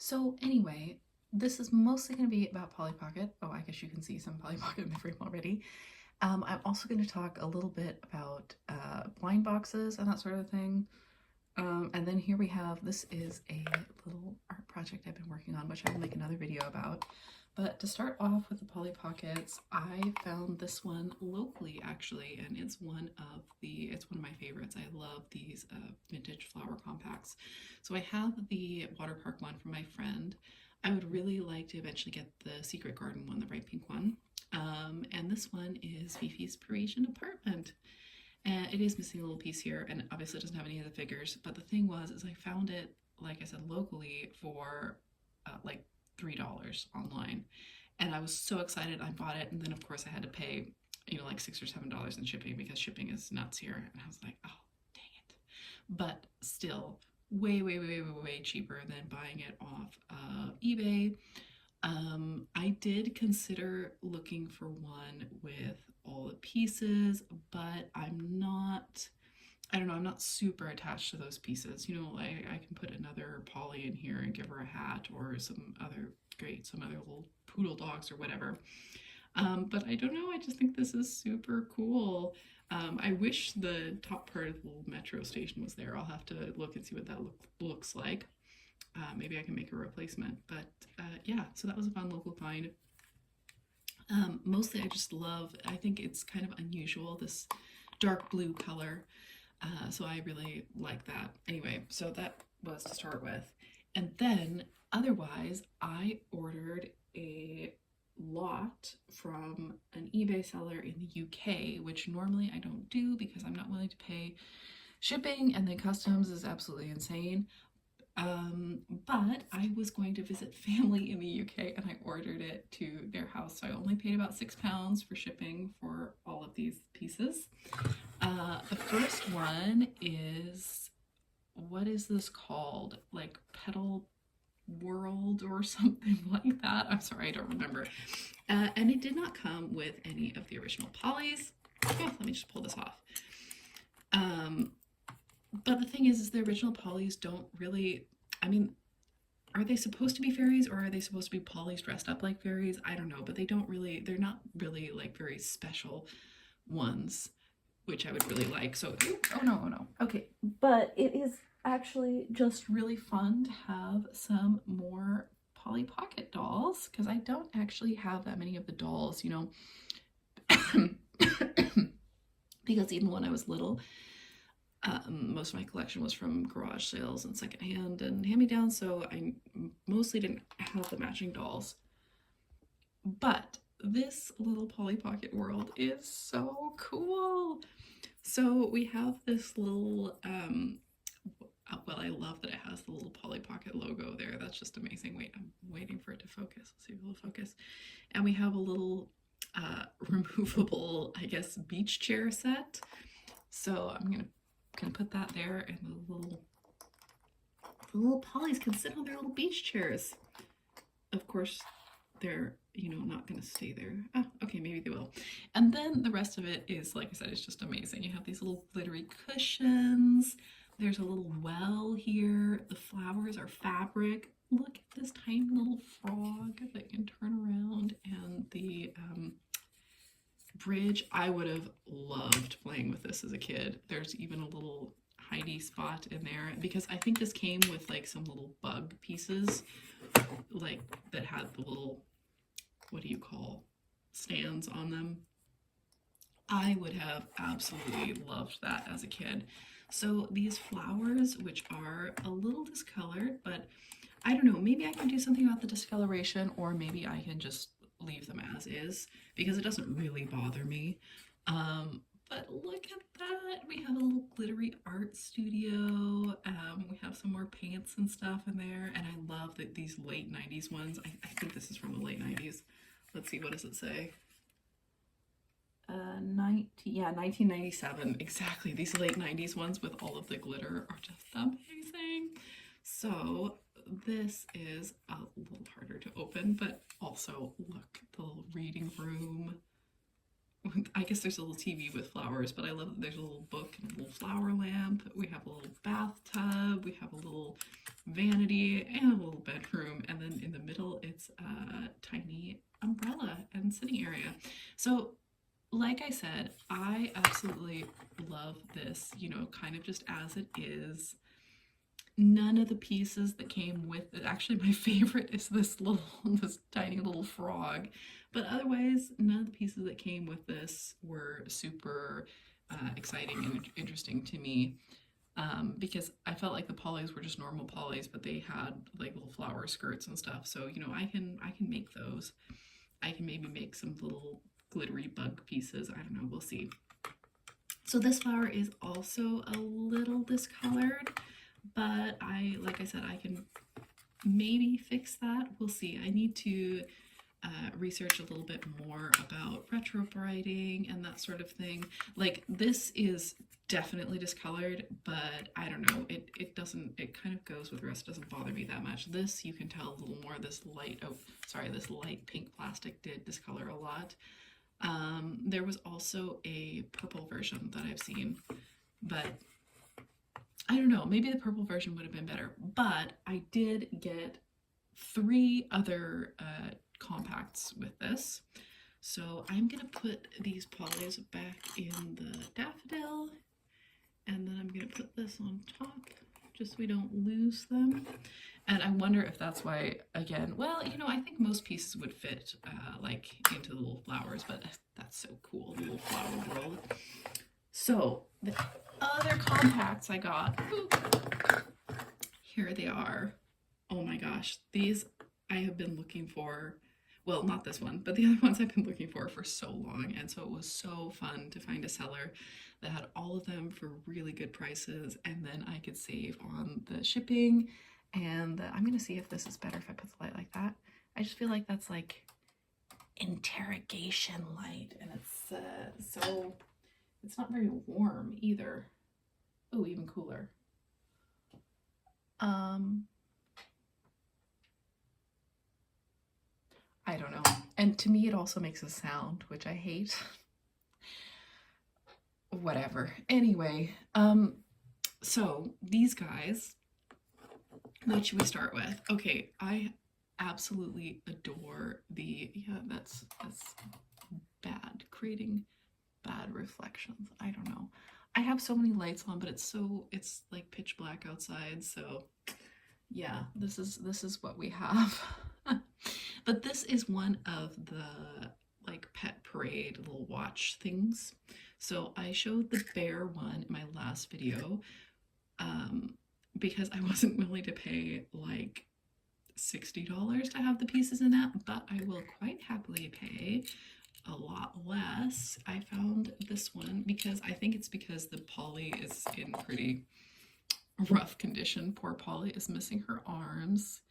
So anyway, this is mostly going to be about Polly Pocket. Oh, I guess you can see some Polly Pocket in the frame already. I'm also going to talk a little bit about blind boxes and that sort of thing. And then here we have, this is a little art project I've been working on, which I will make another video about. But to start off with the Polly Pockets, I found this one locally actually, and it's one of my favorites. I love these vintage flower compacts. So I have the water park one from my friend. I would really like to eventually get the Secret Garden one, the bright pink one. And this one is Fifi's Parisian apartment. And it is missing a little piece here, and obviously it doesn't have any of the figures. But the thing was, is I found it, like I said, locally for like $3 online. And I was so excited, I bought it, and then of course I had to pay, like $6 or $7 in shipping because shipping is nuts here. And I was like, oh, dang it. But still, way, way, way, way, way cheaper than buying it off eBay. I did consider looking for one with all the pieces, but I don't know, I'm not super attached to those pieces. Like I can put another Polly in here and give her a hat or some other little poodle dogs or whatever. But I don't know, I just think this is super cool. I wish the top part of the little metro station was there. I'll have to look and see what that looks like. Maybe I can make a replacement, but yeah, so that was a fun local find. Mostly I think it's kind of unusual, this dark blue color, so I really like that. Anyway, so that was to start with. And then otherwise, I ordered a lot from an eBay seller in the UK, which normally I don't do because I'm not willing to pay shipping, and then customs is absolutely insane. But I was going to visit family in the UK and I ordered it to their house. So I only paid about £6 for shipping for all of these pieces. The first one is, what is this called? Like Petal World or something like that. I'm sorry, I don't remember. And it did not come with any of the original Pollys. Oh, let me just pull this off. But the thing is the original Pollys don't really, are they supposed to be fairies or are they supposed to be Pollys dressed up like fairies? I don't know, but they're not really like very special ones, which I would really like. So, oh no. Okay, but it is actually just really fun to have some more Polly Pocket dolls because I don't actually have that many of the dolls, because even when I was little, most of my collection was from garage sales and secondhand and hand-me-downs, so I mostly didn't have the matching dolls. But this little Polly Pocket world is so cool. So we have this little, well, I love that it has the little Polly Pocket logo there. That's just amazing. Wait, I'm waiting for it to focus. Let's see if it'll focus. And we have a little removable, I guess, beach chair set. So I'm gonna put that there, and the little Pollys can sit on their little beach chairs. Of course, they're not gonna stay there. Oh, okay, maybe they will. And then the rest of it is, like I said, it's just amazing. You have these little glittery cushions. There's a little well here. The flowers are fabric. Look at this tiny little frog that can turn around, and the bridge. I would have loved playing with this as a kid. There's even a little Heidi spot in there because I think this came with like some little bug pieces, like that had the little, what do you call, stands on them. I would have absolutely loved that as a kid. So these flowers, which are a little discolored, but I don't know, maybe I can do something about the discoloration, or maybe I can just leave them as is because it doesn't really bother me. But look at that, we have a little glittery art studio. We have some more paints and stuff in there, and I love that these late 90s ones. I think this is from the late 90s. Let's see, what does it say? 1997, exactly. These late 90s ones with all of the glitter are just amazing. So this is a little harder to open, but also look, the little reading room. I guess there's a little TV with flowers, but I love that there's a little book and a little flower lamp. We have a little bathtub, we have a little vanity, and a little bedroom, like I said, I absolutely love this, you know, kind of just as it is. None of the pieces that came with it, actually my favorite is this tiny little frog, but otherwise none of the pieces that came with this were super exciting and interesting to me, because I felt like the polys were just normal polys, but they had like little flower skirts and stuff. So, you know, I can make those. I can maybe make some little glittery bug pieces. I don't know, we'll see. So this flower is also a little discolored, but like I said, I can maybe fix that. We'll see. I need to research a little bit more about retrobrighting and that sort of thing. Like, this is definitely discolored, but I don't know, it doesn't, it kind of goes with the rest. It doesn't bother me that much. This, you can tell a little more. This light, oh sorry, this light pink plastic did discolor a lot. There was also a purple version that I've seen, but I don't know, maybe the purple version would have been better. But I did get 3 other compacts with this. So I'm gonna put these polys back in the daffodil, and then I'm gonna put this on top just so we don't lose them. And I wonder if that's why, again, well, you know, I think most pieces would fit like into the little flowers, but that's so cool, the little flower world. So the other compacts I got, here they are. Oh my gosh, these I have been looking for, well, not this one, but the other ones I've been looking for so long, and so it was so fun to find a seller that had all of them for really good prices, and then I could save on the shipping. And I'm gonna see if this is better if I put the light like that. I just feel like that's like interrogation light, and it's so, it's not very warm either. Oh, even cooler. I don't know. And to me, it also makes a sound, which I hate. Whatever. Anyway, so these guys, what should we start with? Okay, I absolutely adore the, yeah, that's bad, creating bad reflections. I don't know. I have so many lights on, but it's like pitch black outside, so yeah, this is what we have. But this is one of the like pet parade little watch things. So I showed the bear one in my last video, because I wasn't willing to pay like $60 to have the pieces in that, but I will quite happily pay a lot less. I found this one because I think it's because the Polly is in pretty rough condition. Poor Polly is missing her arms,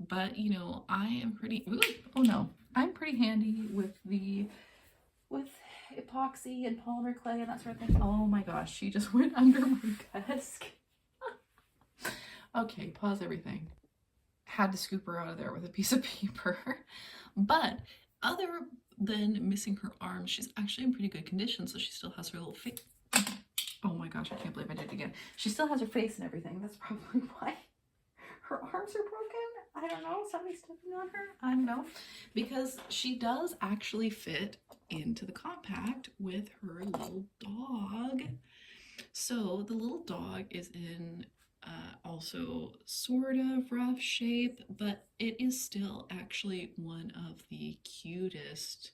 but you know, I am pretty, ooh, oh no, I'm pretty handy with epoxy and polymer clay and that sort of thing. Oh my gosh, she just went under my desk. Okay, pause everything. Had to scoop her out of there with a piece of paper. But other than missing her arm, she's actually in pretty good condition, so she still has her little face. Oh my gosh, I can't believe I did it again. She still has her face and everything. That's probably why her arms are broken. I don't know, somebody's stepping on her. I don't know. Because she does actually fit into the compact with her little dog. So the little dog is in also sort of rough shape, but it is still actually one of the cutest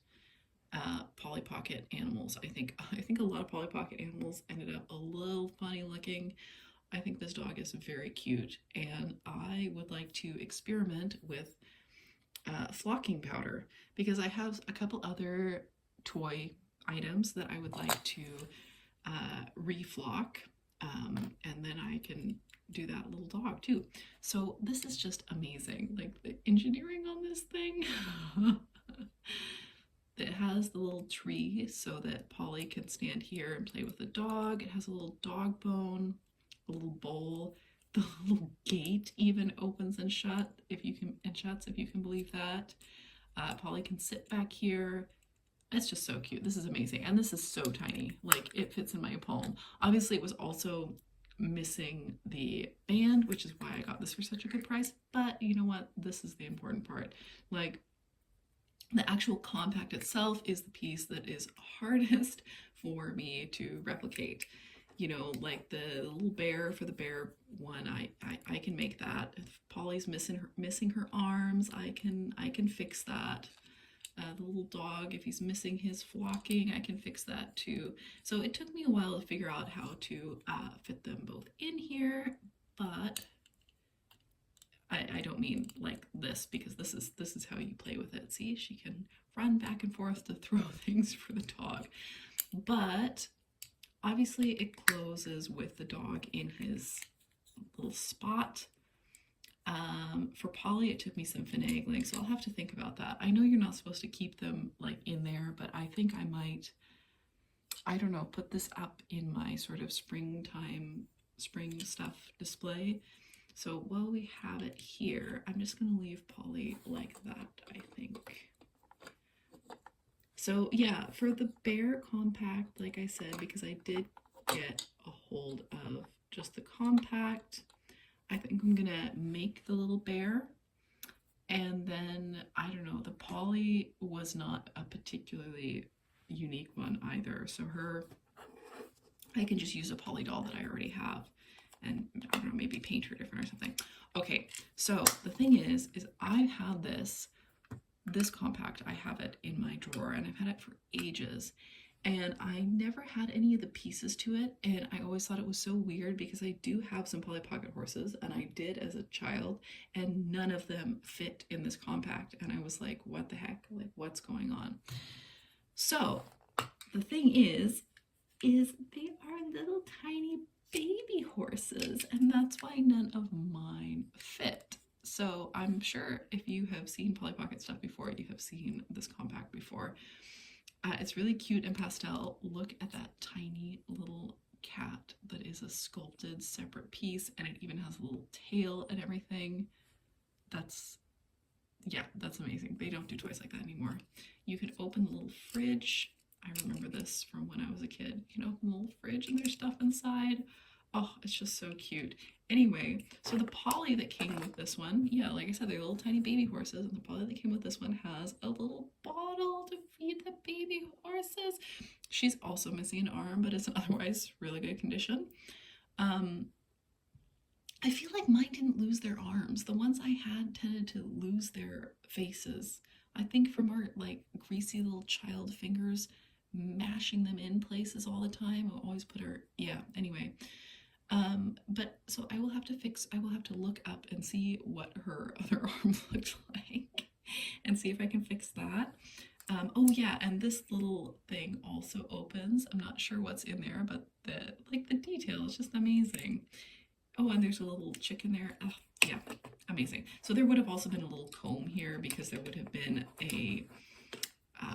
Polly Pocket animals. I think a lot of Polly Pocket animals ended up a little funny looking. I think this dog is very cute, and I would like to experiment with flocking powder, because I have a couple other toy items that I would like to reflock, and then I can do that little dog too. So this is just amazing, like the engineering on this thing. It has the little tree so that Polly can stand here and play with the dog. It has a little dog bone, a little bowl. The little gate even opens and shuts, if you can believe that. Polly can sit back here. It's just so cute. This is amazing. And this is so tiny. Like, it fits in my palm. Obviously, it was also missing the band, which is why I got this for such a good price. But you know what? This is the important part. Like, The actual compact itself is the piece that is hardest for me to replicate. You know, like the little bear for the bear one, I can make that. If Polly's missing her arms, I can fix that. The little dog, if he's missing his flocking, I can fix that too. So it took me a while to figure out how to fit them both in here, but I don't mean like this, because this is how you play with it. See, she can run back and forth to throw things for the dog. But obviously it closes with the dog in his little spot. For Polly, it took me some finagling, so I'll have to think about that. I know you're not supposed to keep them like in there, but I think I might, I don't know, put this up in my sort of spring stuff display. So while we have it here, I'm just going to leave Polly like that, I think. So yeah, for the bear compact, like I said, because I did get a hold of just the compact, I think I'm gonna make the little bear. And then, I don't know, the Polly was not a particularly unique one either. So her, I can just use a Polly doll that I already have and, I don't know, maybe paint her different or something. Okay, so the thing is I've had this compact, I have it in my drawer and I've had it for ages. And I never had any of the pieces to it, and I always thought it was so weird because I do have some Polly Pocket horses, and I did as a child, and none of them fit in this compact, and I was like, what the heck, like what's going on? So the thing is they are little tiny baby horses, and that's why none of mine fit. So I'm sure if you have seen Polly Pocket stuff before, you have seen this compact before. It's really cute and pastel. Look at that tiny little cat that is a sculpted separate piece, and it even has a little tail and everything. That's amazing. They don't do toys like that anymore. You can open the little fridge. I remember this from when I was a kid. You can open the little fridge and there's stuff inside. Oh, it's just so cute. Anyway, so the Polly that came with this one, yeah, like I said, they're little tiny baby horses, and the Polly that came with this one has a little bottle to feed the baby horses. She's also missing an arm, but it's in otherwise really good condition. I feel like mine didn't lose their arms. The ones I had tended to lose their faces. I think from our like greasy little child fingers mashing them in places all the time. I always put her, yeah, anyway. But so I will have to look up and see what her other arms looked like and see if I can fix that. Oh yeah, and this little thing also opens. I'm not sure what's in there, but the detail is just amazing. Oh, and there's a little chicken there. Oh, yeah, amazing. So there would have also been a little comb here because there would have been a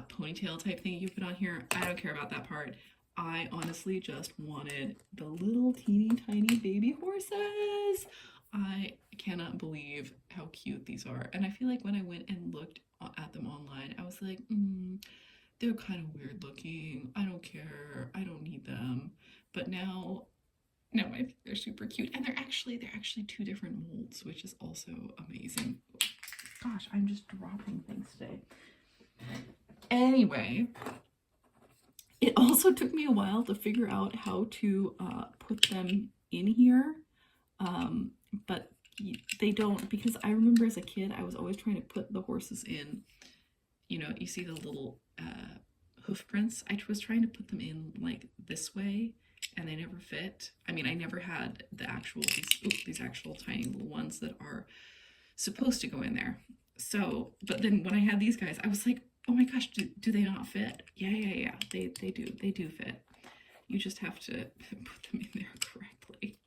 ponytail type thing you put on here. I don't care about that part. I honestly just wanted the little teeny tiny baby horses. I cannot believe how cute these are. And I feel like when I went and looked at them online, I was like, they're kind of weird looking. I don't care. I don't need them. But now I think they're super cute. And they're actually two different molds, which is also amazing. Gosh, I'm just dropping things today. Anyway, it also took me a while to figure out how to put them in here, but they don't, because I remember as a kid, I was always trying to put the horses in, you know, you see the little hoof prints. I was trying to put them in like this way, and they never fit. I mean, I never had the actual, these actual tiny little ones that are supposed to go in there. So, but then when I had these guys, I was like, oh my gosh, do they not fit? Yeah, they do fit. You just have to put them in there correctly.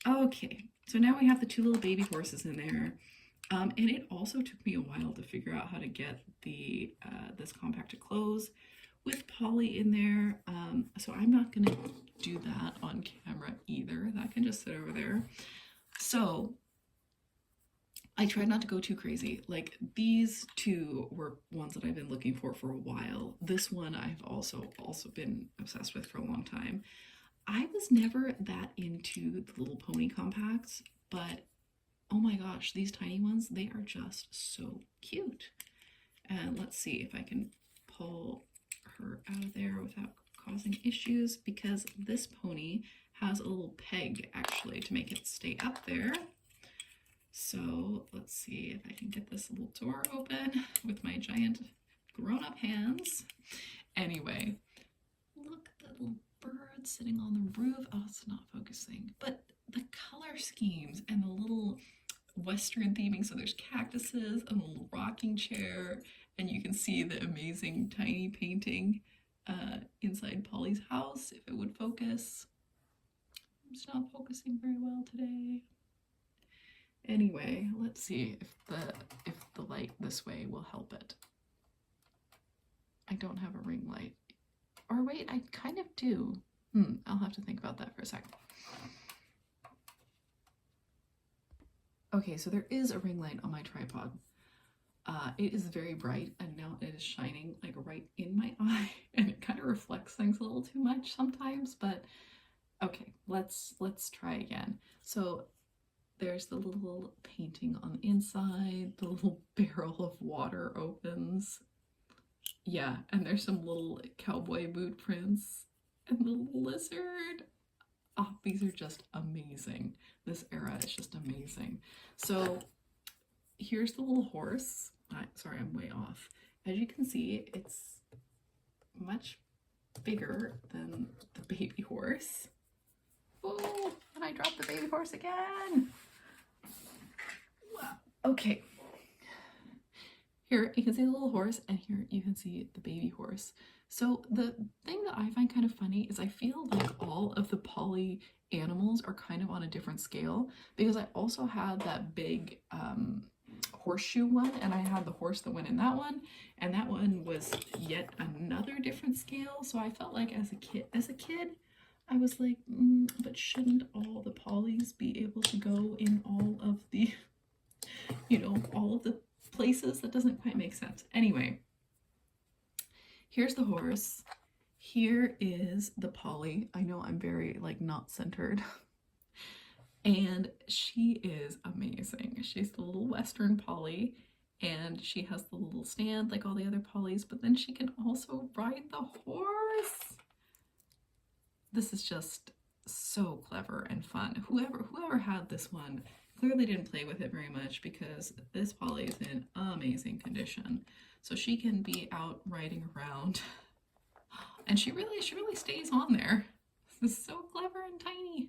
Okay, so now we have the two little baby horses in there. And it also took me a while to figure out how to get the this compact to close with Polly in there. So I'm not gonna do that on camera either. That can just sit over there. So I tried not to go too crazy. Like these two were ones that I've been looking for a while. This one I've also been obsessed with for a long time. I was never that into the little pony compacts, but oh my gosh, these tiny ones, they are just so cute. And let's see if I can pull her out of there without causing issues, because this pony has a little peg actually to make it stay up there. So let's see if I can get this little door open with my giant grown-up hands. Anyway, look at that little bird sitting on the roof. Oh, it's not focusing. But the color schemes and the little Western theming. So there's cactuses and a little rocking chair, and you can see the amazing tiny painting inside Polly's house if it would focus. It's not focusing very well today. Anyway, let's see if the light this way will help it. I don't have a ring light. Or wait, I kind of do. I'll have to think about that for a second. Okay, so there is a ring light on my tripod. It is very bright, and now it is shining like right in my eye, and it kind of reflects things a little too much sometimes, but okay, let's try again. So there's the little painting on the inside, the little barrel of water opens. Yeah, and there's some little cowboy boot prints and the little lizard. Oh, these are just amazing. This era is just amazing. So here's the little horse. Sorry, I'm way off. As you can see, it's much bigger than the baby horse. Oh, and I dropped the baby horse again. Wow. Okay. Here you can see the little horse, and here you can see the baby horse. So the thing that I find kind of funny is I feel like all of the Polly animals are kind of on a different scale, because I also had that big horseshoe one, and I had the horse that went in that one, and that one was yet another different scale. So I felt like as a kid, I was like, but shouldn't all the Pollys be able to go in all of the, all of the places? That doesn't quite make sense. Anyway, here's the horse. Here is the Polly. I know I'm very not centered. And she is amazing. She's the little Western Polly, and she has the little stand like all the other Pollys, but then she can also ride the horse. This is just so clever and fun. Whoever had this one clearly didn't play with it very much, because this Polly is in amazing condition. So she can be out riding around, and she really stays on there. This is so clever and tiny.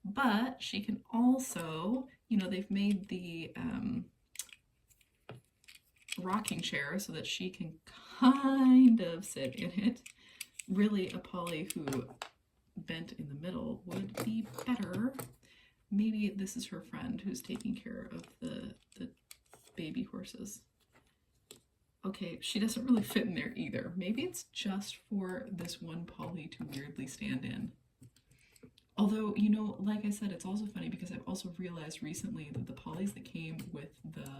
But she can also, they've made the rocking chair so that she can kind of sit in it. Really, a Polly who bent in the middle would be better. Maybe this is her friend who's taking care of the baby horses. Okay, she doesn't really fit in there either. Maybe it's just for this one Polly to weirdly stand in. Although, like I said, it's also funny because I've also realized recently that the Pollys that came with the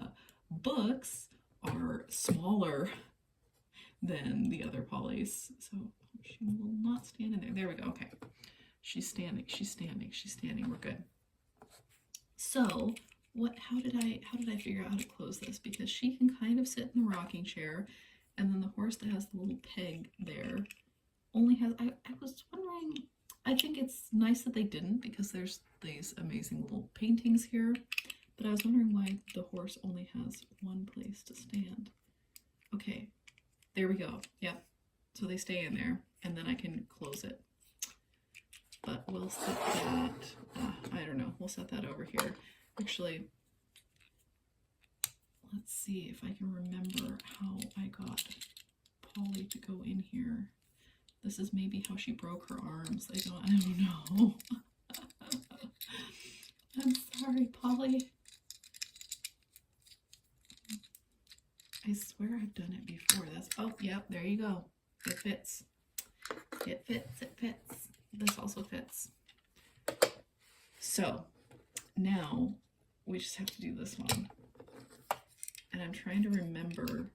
books are smaller than the other Pollys. So she will not stand in there. There we go. Okay. She's standing. We're good. So how did I figure out how to close this? Because she can kind of sit in the rocking chair, and then the horse that has the little peg there only has, I was wondering, I think it's nice that they didn't, because there's these amazing little paintings here, but I was wondering why the horse only has one place to stand. Okay, there we go. Yep. So they stay in there, and then I can close it. But we'll set that, I don't know, we'll set that over here. Actually, let's see if I can remember how I got Polly to go in here. This is maybe how she broke her arms. I don't know. I'm sorry, Polly. I swear I've done it before. Oh, yeah, there you go. It fits. It fits. This also fits. So now we just have to do this one. And I'm trying to remember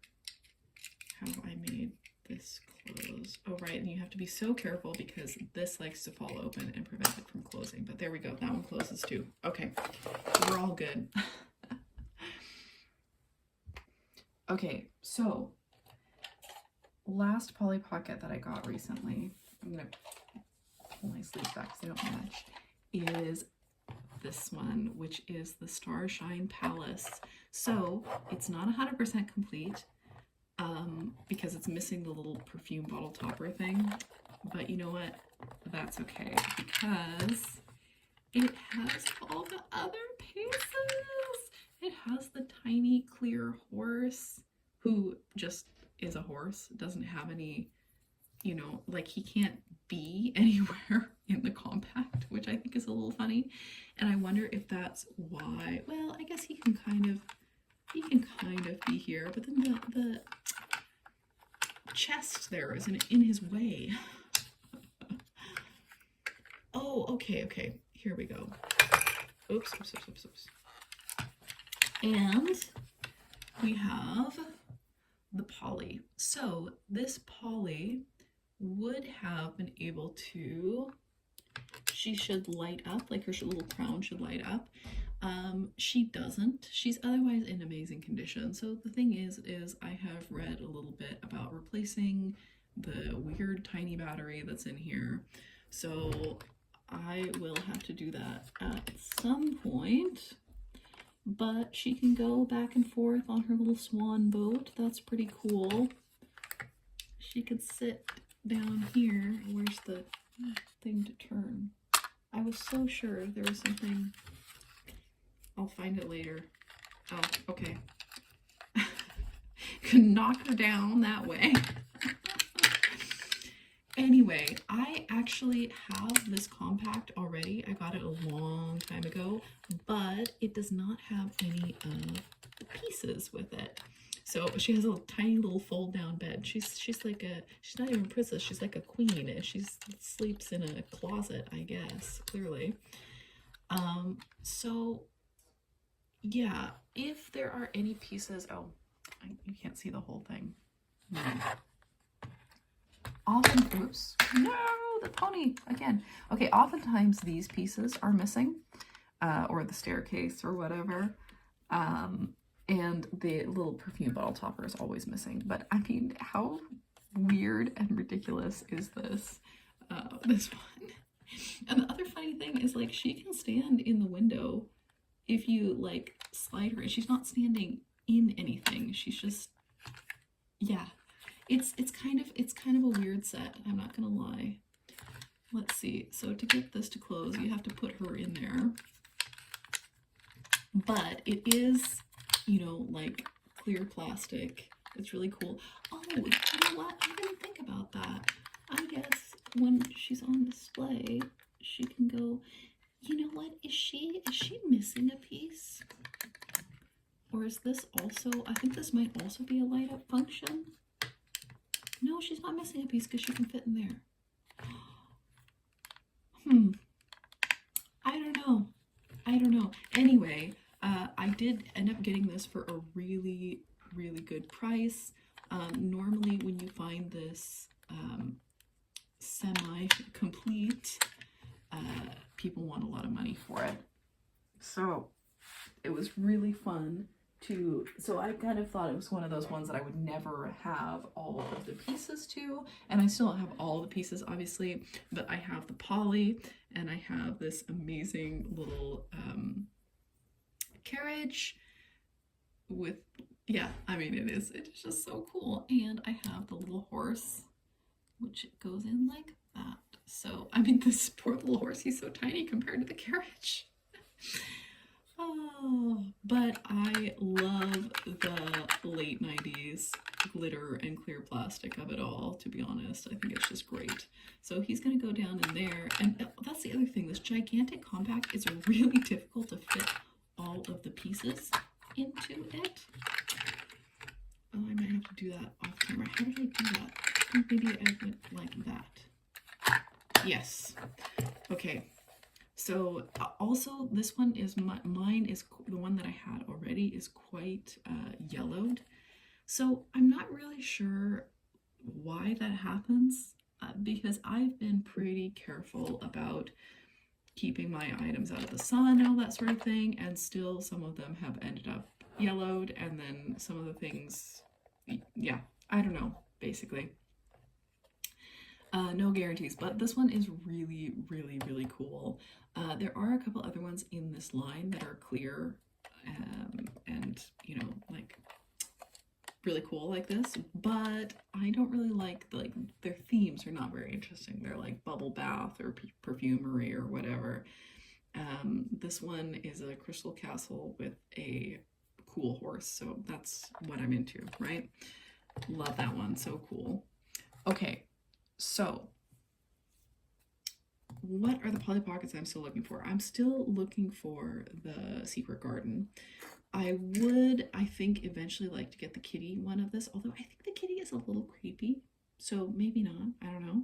how I made this close. Oh, right, and you have to be so careful because this likes to fall open and prevent it from closing. But there we go. That one closes too. Okay, we're all good. Okay, so last Polly Pocket that I got recently, I'm gonna pull my sleeves back because they don't match, is this one, which is the Starshine Palace. So it's not 100% complete because it's missing the little perfume bottle topper thing. But you know what? That's okay because it has all the other pieces. It has the tiny clear horse who just is a horse, doesn't have any, you know, like he can't be anywhere in the compact, which I think is a little funny. And I wonder if that's why. Well, I guess he can kind of be here, but then the chest there is in his way. Oh, okay. Here we go. Oops. And we have the Polly. So this Polly would have been able to, she should light up, like her little crown should light up. She doesn't. She's otherwise in amazing condition. So the thing is I have read a little bit about replacing the weird tiny battery that's in here. So I will have to do that at some point. But she can go back and forth on her little swan boat. That's pretty cool. She could sit down here. Where's the thing to turn? I was so sure there was something. I'll find it later. Oh, okay. Can knock her down that way. Anyway, I actually have this compact already. I got it a long time ago, but it does not have any of the pieces with it. So she has a tiny little fold down bed. She's not even a princess, she's like a queen. She sleeps in a closet, I guess, clearly. So yeah, if there are any pieces, you can't see the whole thing. Often, oops, no, the pony again. Okay, oftentimes these pieces are missing, or the staircase or whatever, and the little perfume bottle topper is always missing. But I mean, how weird and ridiculous is this? This one. And the other funny thing is, like, she can stand in the window if you like slide her. She's not standing in anything. She's just, yeah. It's kind of a weird set, I'm not gonna lie. Let's see. So to get this to close, you have to put her in there. But it is, you know, like clear plastic. It's really cool. Oh, you know what? I didn't think about that. I guess when she's on display, she can go, you know what? Is she missing a piece? Or is this also, I think this might also be a light up function. No, she's not missing a piece because she can fit in there. I don't know. Anyway, I did end up getting this for a really, really good price. Normally when you find this semi-complete, people want a lot of money for it. So it was really fun. So I kind of thought it was one of those ones that I would never have all of the pieces to, and I still don't have all the pieces obviously, but I have the Polly and I have this amazing little carriage with, yeah, I mean it's just so cool. And I have the little horse, which goes in like that. So I mean, this poor little horse, he's so tiny compared to the carriage. Oh, but I love the late 90s glitter and clear plastic of it all, to be honest. I think it's just great. So he's going to go down in there. And that's the other thing. This gigantic compact is really difficult to fit all of the pieces into it. Oh, I might have to do that off camera. How did I do that? I think maybe I went like that. Yes. Okay. So also this one is mine is the one that I had already is quite yellowed. So I'm not really sure why that happens because I've been pretty careful about keeping my items out of the sun and all that sort of thing, and still some of them have ended up yellowed, and then some of the things, yeah, I don't know, basically. No guarantees, but this one is really, really, really cool. There are a couple other ones in this line that are clear and, you know, like really cool like this, but I don't really like their themes are not very interesting. They're like bubble bath or perfumery or whatever. This one is a crystal castle with a cool horse, so that's what I'm into, right? Love that one, so cool. Okay, so what are the Polly Pockets I'm still looking for? I'm still looking for the Secret Garden. I would, I think, eventually like to get the kitty one of this, although I think the kitty is a little creepy, so maybe not, I don't know.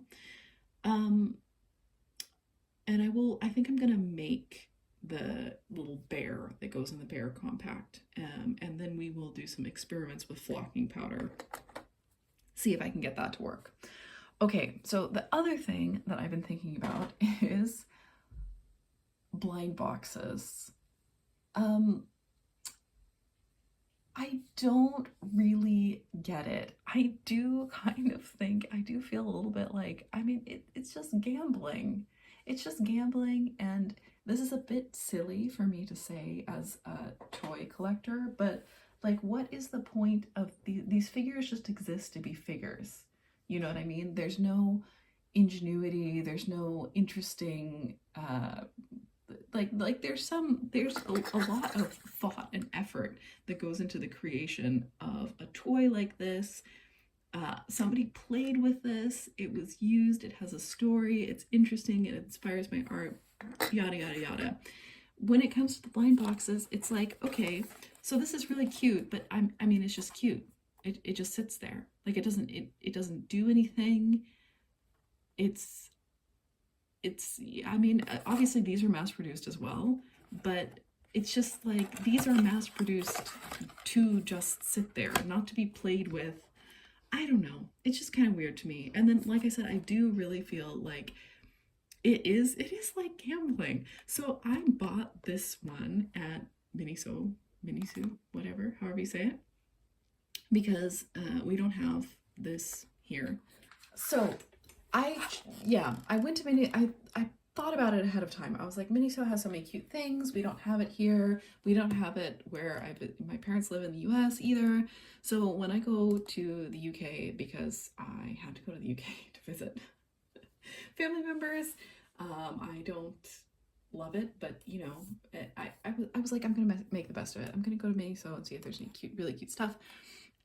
And I think I'm gonna make the little bear that goes in the bear compact, and then we will do some experiments with flocking powder, see if I can get that to work. Okay, so the other thing that I've been thinking about is blind boxes. I don't really get it. I do kind of think, I do feel a little bit like, I mean, it's just gambling. It's just gambling, and this is a bit silly for me to say as a toy collector, but like, what is the point of these figures just exist to be figures? You know what I mean? There's no ingenuity, there's no interesting, there's a lot of thought and effort that goes into the creation of a toy like this. Somebody played with this, it was used, it has a story, it's interesting, it inspires my art, yada yada yada. When it comes to the blind boxes, it's like, okay, so this is really cute, but I mean, it's just cute. It just sits there. Like, it doesn't do anything. It's I mean, obviously these are mass produced as well, but it's just like, these are mass produced to just sit there, not to be played with. I don't know. It's just kind of weird to me. And then, like I said, I do really feel like it is like gambling. So I bought this one at miniso, whatever, however you say it, because we don't have this here. So I went to I thought about it ahead of time. I was like, Miniso has so many cute things. We don't have it here. We don't have it where my parents live in the US either. So when I go to the UK, because I had to go to the UK to visit family members, I don't love it, but you know, I was like, I'm gonna make the best of it. I'm gonna go to Miniso and see if there's any really cute stuff.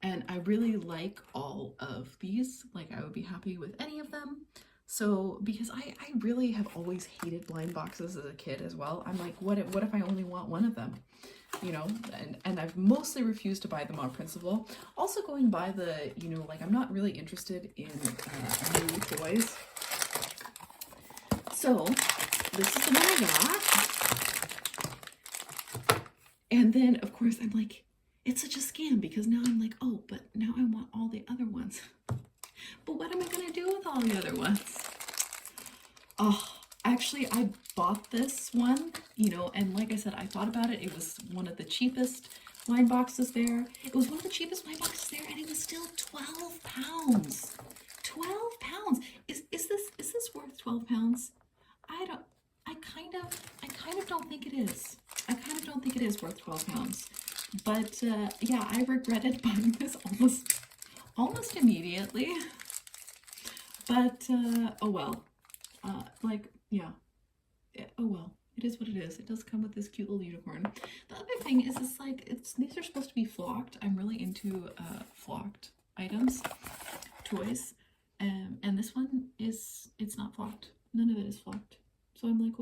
And I really like all of these. Like, I would be happy with any of them. So, because I really have always hated blind boxes as a kid as well. I'm like, what if I only want one of them? You know, and I've mostly refused to buy them on principle. Also going by the, you know, like, I'm not really interested in new toys. So, this is the one I got. And then, of course, I'm like, it's such a scam, because now I'm like, oh, but now I want all the other ones. But what am I going to do with all the other ones? Oh, actually, I bought this one, you know, and like I said, I thought about it. It was one of the cheapest wine boxes there. It was one of the cheapest wine boxes there, and it was still 12 pounds. 12 pounds. Is this worth 12 pounds? I kind of don't think it is. I kind of don't think it is worth 12 pounds. But yeah, I regretted buying this almost immediately. But oh well. Like, yeah. Oh well. It is what it is. It does come with this cute little unicorn. The other thing is, it's like, these are supposed to be flocked. I'm really into flocked items, toys. And this one it's not flocked. None of it is flocked. So I'm like,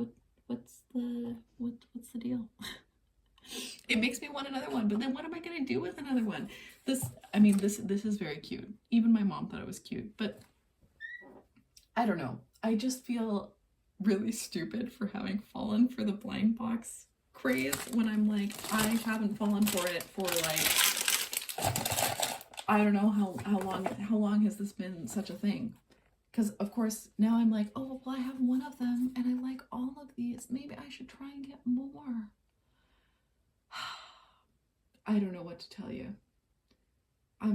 what's the deal? It makes me want another one, but then what am I gonna do with another one? This is very cute. Even my mom thought it was cute, but I don't know. I just feel really stupid for having fallen for the blind box craze, when I'm like, I haven't fallen for it for like, I don't know how long has this been such a thing? Because of course now I'm like, oh well, I have one of them and I like all of these. Maybe I should try and get more. I don't know what to tell you. I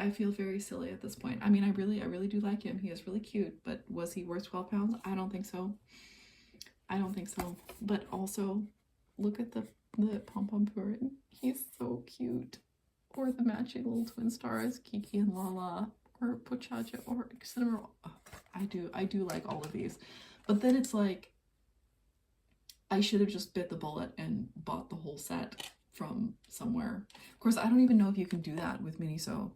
feel very silly at this point. I mean, I really do like him. He is really cute, but was he worth 12 pounds? I don't think so. I don't think so. But also, look at the pom-pom purin. He's so cute. Or the matching little twin stars, Kiki and Lala, or Pochacha, or Cinema. Oh, I do like all of these. But then it's like, I should have just bit the bullet and bought the whole set from somewhere. Of course, I don't even know if you can do that with miniso,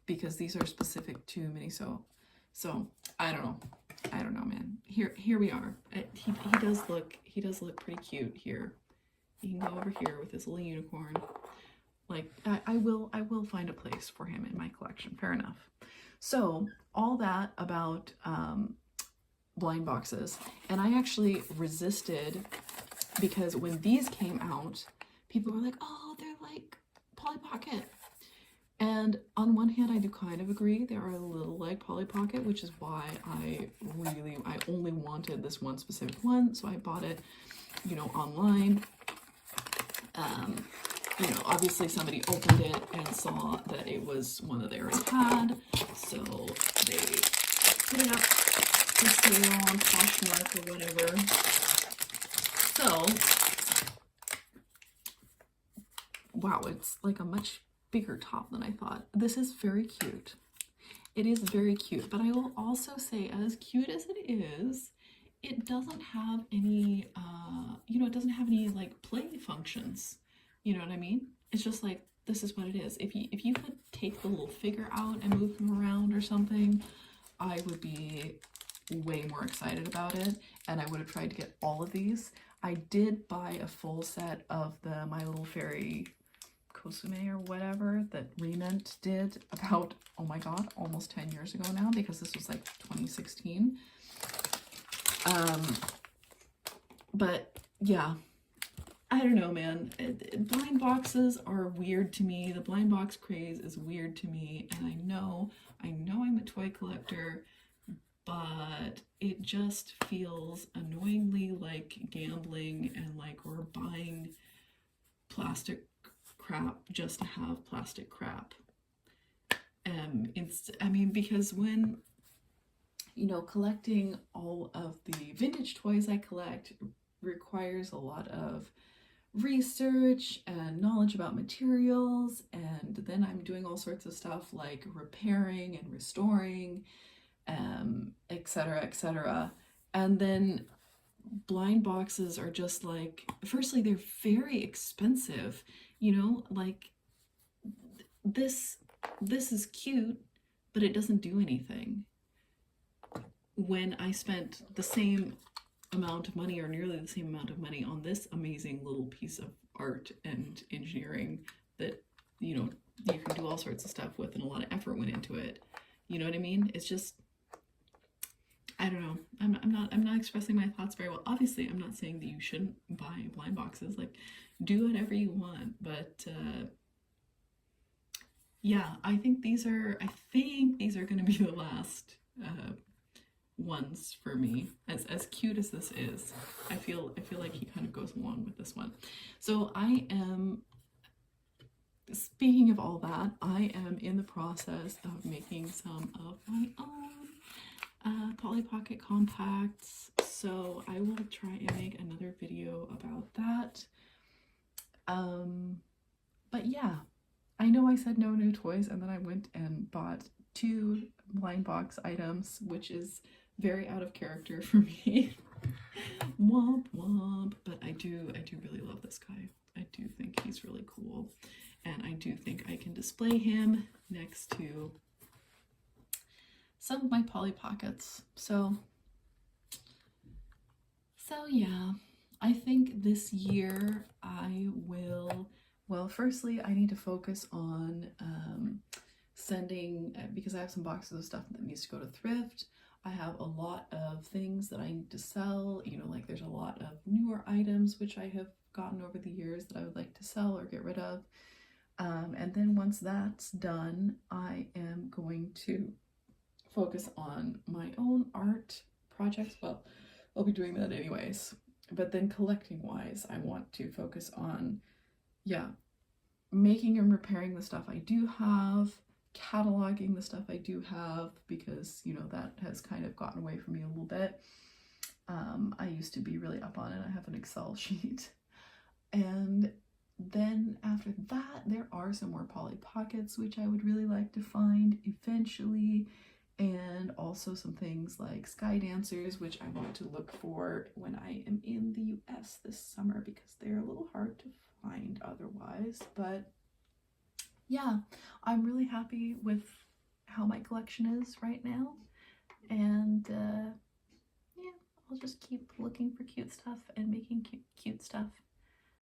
because these are specific to miniso. So I don't know, man. Here we are. He does look pretty cute here. He can go over here with his little unicorn. Like, I will find a place for him in my collection. Fair enough. So all that about blind boxes, and I actually resisted, because when these came out, people were like, oh, they're like Polly Pocket. And on one hand, I do kind of agree. They are a little like Polly Pocket, which is why I only wanted this one specific one. So I bought it, you know, online. You know, obviously somebody opened it and saw that it was one that they already had. So they put it up for sale on Poshmark or whatever. So, wow, it's like a much bigger top than I thought. This is very cute. It is very cute, but I will also say, as cute as it is, it doesn't have any, you know, it doesn't have any like play functions. You know what I mean? It's just like, this is what it is. If you could take the little figure out and move him around or something, I would be way more excited about it, and I would have tried to get all of these. I did buy a full set of the My Little Fairy Kosume or whatever that Remint did about, oh my god, almost 10 years ago now, because this was like 2016. But yeah, I don't know, man. Blind boxes are weird to me. The blind box craze is weird to me, and I know I'm a toy collector, but it just feels annoyingly like gambling, and like we're buying plastic crap just to have plastic crap. I mean, because when, you know, collecting all of the vintage toys I collect requires a lot of research and knowledge about materials, and then I'm doing all sorts of stuff like repairing and restoring, etc., etc. And then blind boxes are just like, firstly, they're very expensive, you know, like this is cute, but it doesn't do anything. When I spent the same amount of money, or nearly the same amount of money, on this amazing little piece of art and engineering that, you know, you can do all sorts of stuff with, and a lot of effort went into it. You know what I mean? It's just, I don't know. I'm not expressing my thoughts very well. Obviously, I'm not saying that you shouldn't buy blind boxes. Like, do whatever you want, but yeah, I think these are going to be the last ones for me. As cute as this is, I feel like he kind of goes along with this one. So I am, speaking of all that, I am in the process of making some of my own Polly Pocket compacts, so I will try and make another video about that. But yeah, I know I said no new toys, and then I went and bought 2 blind box items, which is very out of character for me. Womp womp. But I do really love this guy. I do think he's really cool, and I do think I can display him next to some of my Polly Pockets. So yeah, I think this year I will, well, firstly, I need to focus on sending, because I have some boxes of stuff that needs to go to thrift. I have a lot of things that I need to sell, you know, like there's a lot of newer items which I have gotten over the years that I would like to sell or get rid of. And then once that's done, I am going to focus on my own art projects. Well, I'll be doing that anyways. But then collecting wise, I want to focus on, yeah, making and repairing the stuff I do have, cataloging the stuff I do have, because, you know, that has kind of gotten away from me a little bit. I used to be really up on it. I have an Excel sheet. And then after that, there are some more Polly Pockets, which I would really like to find eventually. And also some things like Sky Dancers, which I want to look for when I am in the US this summer, because they're a little hard to find otherwise. But yeah, I'm really happy with how my collection is right now. And yeah, I'll just keep looking for cute stuff and making cute stuff.